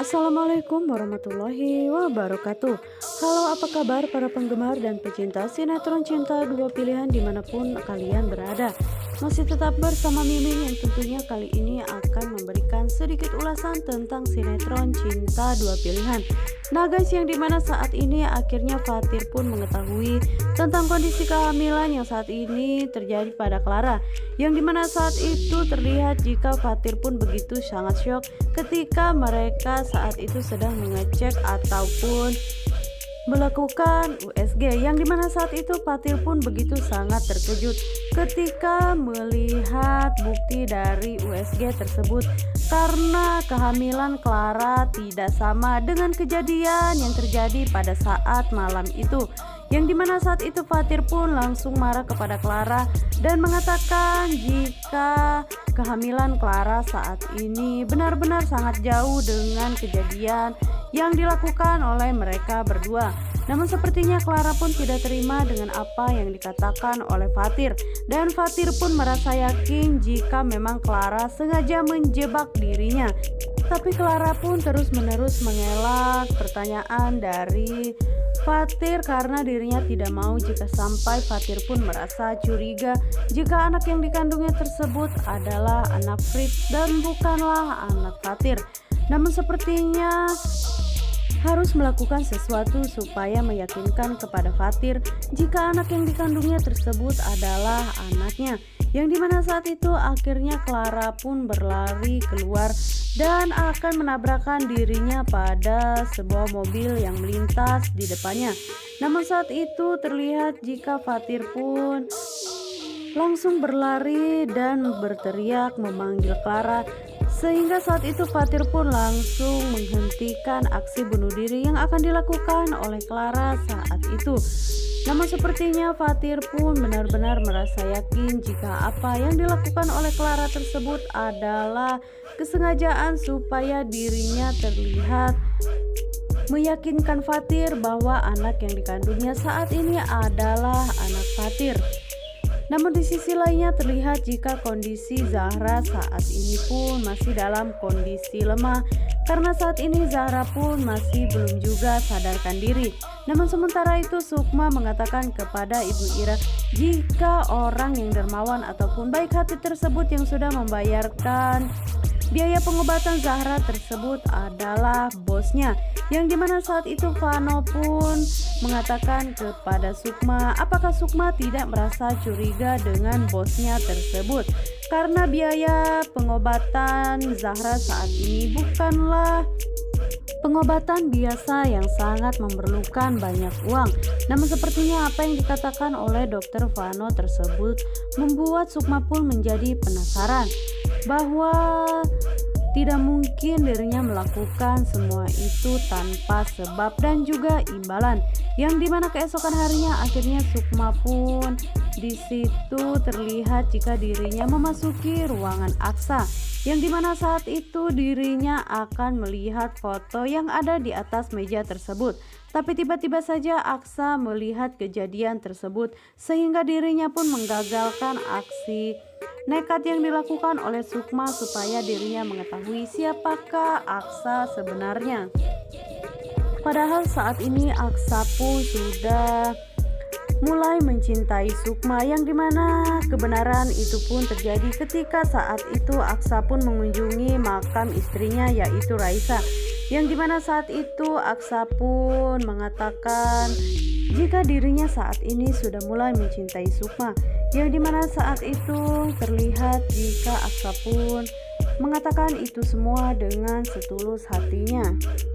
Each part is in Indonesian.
Assalamualaikum warahmatullahi wabarakatuh. Halo, apa kabar para penggemar dan pecinta sinetron Cinta Dua Pilihan dimanapun kalian berada. Masih tetap bersama Mimin yang tentunya kali ini akan memberikan sedikit ulasan tentang sinetron Cinta Dua Pilihan. Nah guys, yang dimana saat ini akhirnya Fathir pun mengetahui tentang kondisi kehamilan yang saat ini terjadi pada Clara. Yang dimana saat itu terlihat jika Fathir pun begitu sangat syok ketika mereka saat itu sedang mengecek ataupun melakukan USG, yang dimana saat itu Fathir pun begitu sangat terkejut ketika melihat bukti dari USG tersebut, karena kehamilan Clara tidak sama dengan kejadian yang terjadi pada saat malam itu. Yang dimana saat itu Fathir pun langsung marah kepada Clara dan mengatakan jika kehamilan Clara saat ini benar-benar sangat jauh dengan kejadian yang dilakukan oleh mereka berdua. Namun sepertinya Clara pun tidak terima dengan apa yang dikatakan oleh Fathir, dan Fathir pun merasa yakin jika memang Clara sengaja menjebak dirinya. Tapi Clara pun terus-menerus mengelak pertanyaan dari Fathir karena dirinya tidak mau jika sampai Fathir pun merasa curiga jika anak yang dikandungnya tersebut adalah anak Fritz dan bukanlah anak Fathir. Namun sepertinya harus melakukan sesuatu supaya meyakinkan kepada Fathir jika anak yang dikandungnya tersebut adalah anaknya. Yang dimana saat itu akhirnya Clara pun berlari keluar dan akan menabrakkan dirinya pada sebuah mobil yang melintas di depannya. Namun saat itu terlihat jika Fathir pun langsung berlari dan berteriak memanggil Clara, sehingga saat itu Fathir pun langsung menghentikan aksi bunuh diri yang akan dilakukan oleh Clara saat itu. Namun sepertinya Fathir pun benar-benar merasa yakin jika apa yang dilakukan oleh Clara tersebut adalah kesengajaan supaya dirinya terlihat meyakinkan Fathir bahwa anak yang dikandungnya saat ini adalah anak Fathir. Namun di sisi lainnya terlihat jika kondisi Zahra saat ini pun masih dalam kondisi lemah, karena saat ini Zahra pun masih belum juga sadarkan diri. Namun sementara itu Sukma mengatakan kepada Ibu Ira jika orang yang dermawan ataupun baik hati tersebut yang sudah membayarkan biaya pengobatan Zahra tersebut adalah bosnya. Yang dimana saat itu Vano pun mengatakan kepada Sukma apakah Sukma tidak merasa curiga dengan bosnya tersebut, karena biaya pengobatan Zahra saat ini bukanlah pengobatan biasa yang sangat memerlukan banyak uang. Namun sepertinya apa yang dikatakan oleh dokter Vano tersebut membuat Sukma pun menjadi penasaran bahwa tidak mungkin dirinya melakukan semua itu tanpa sebab dan juga imbalan. Yang dimana keesokan harinya akhirnya Sukma pun di situ terlihat jika dirinya memasuki ruangan Aksa, yang dimana saat itu dirinya akan melihat foto yang ada di atas meja tersebut. Tapi tiba-tiba saja Aksa melihat kejadian tersebut sehingga dirinya pun menggagalkan aksi nekat yang dilakukan oleh Sukma supaya dirinya mengetahui siapakah Aksa sebenarnya. Padahal saat ini Aksa pun sudah mulai mencintai Sukma, yang dimana kebenaran itu pun terjadi ketika saat itu Aksa pun mengunjungi makam istrinya yaitu Raisa, yang dimana saat itu Aksa pun mengatakan jika dirinya saat ini sudah mulai mencintai Sukma, yang dimana saat itu terlihat jika Aksa pun mengatakan itu semua dengan setulus hatinya.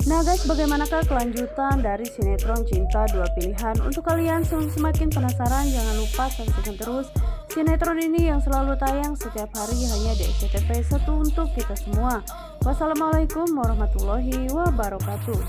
Nah guys, bagaimanakah kelanjutan dari sinetron Cinta Dua Pilihan? Untuk kalian semakin penasaran, jangan lupa saksikan terus sinetron ini yang selalu tayang setiap hari hanya di SCTV 1 untuk kita semua. Wassalamualaikum warahmatullahi wabarakatuh.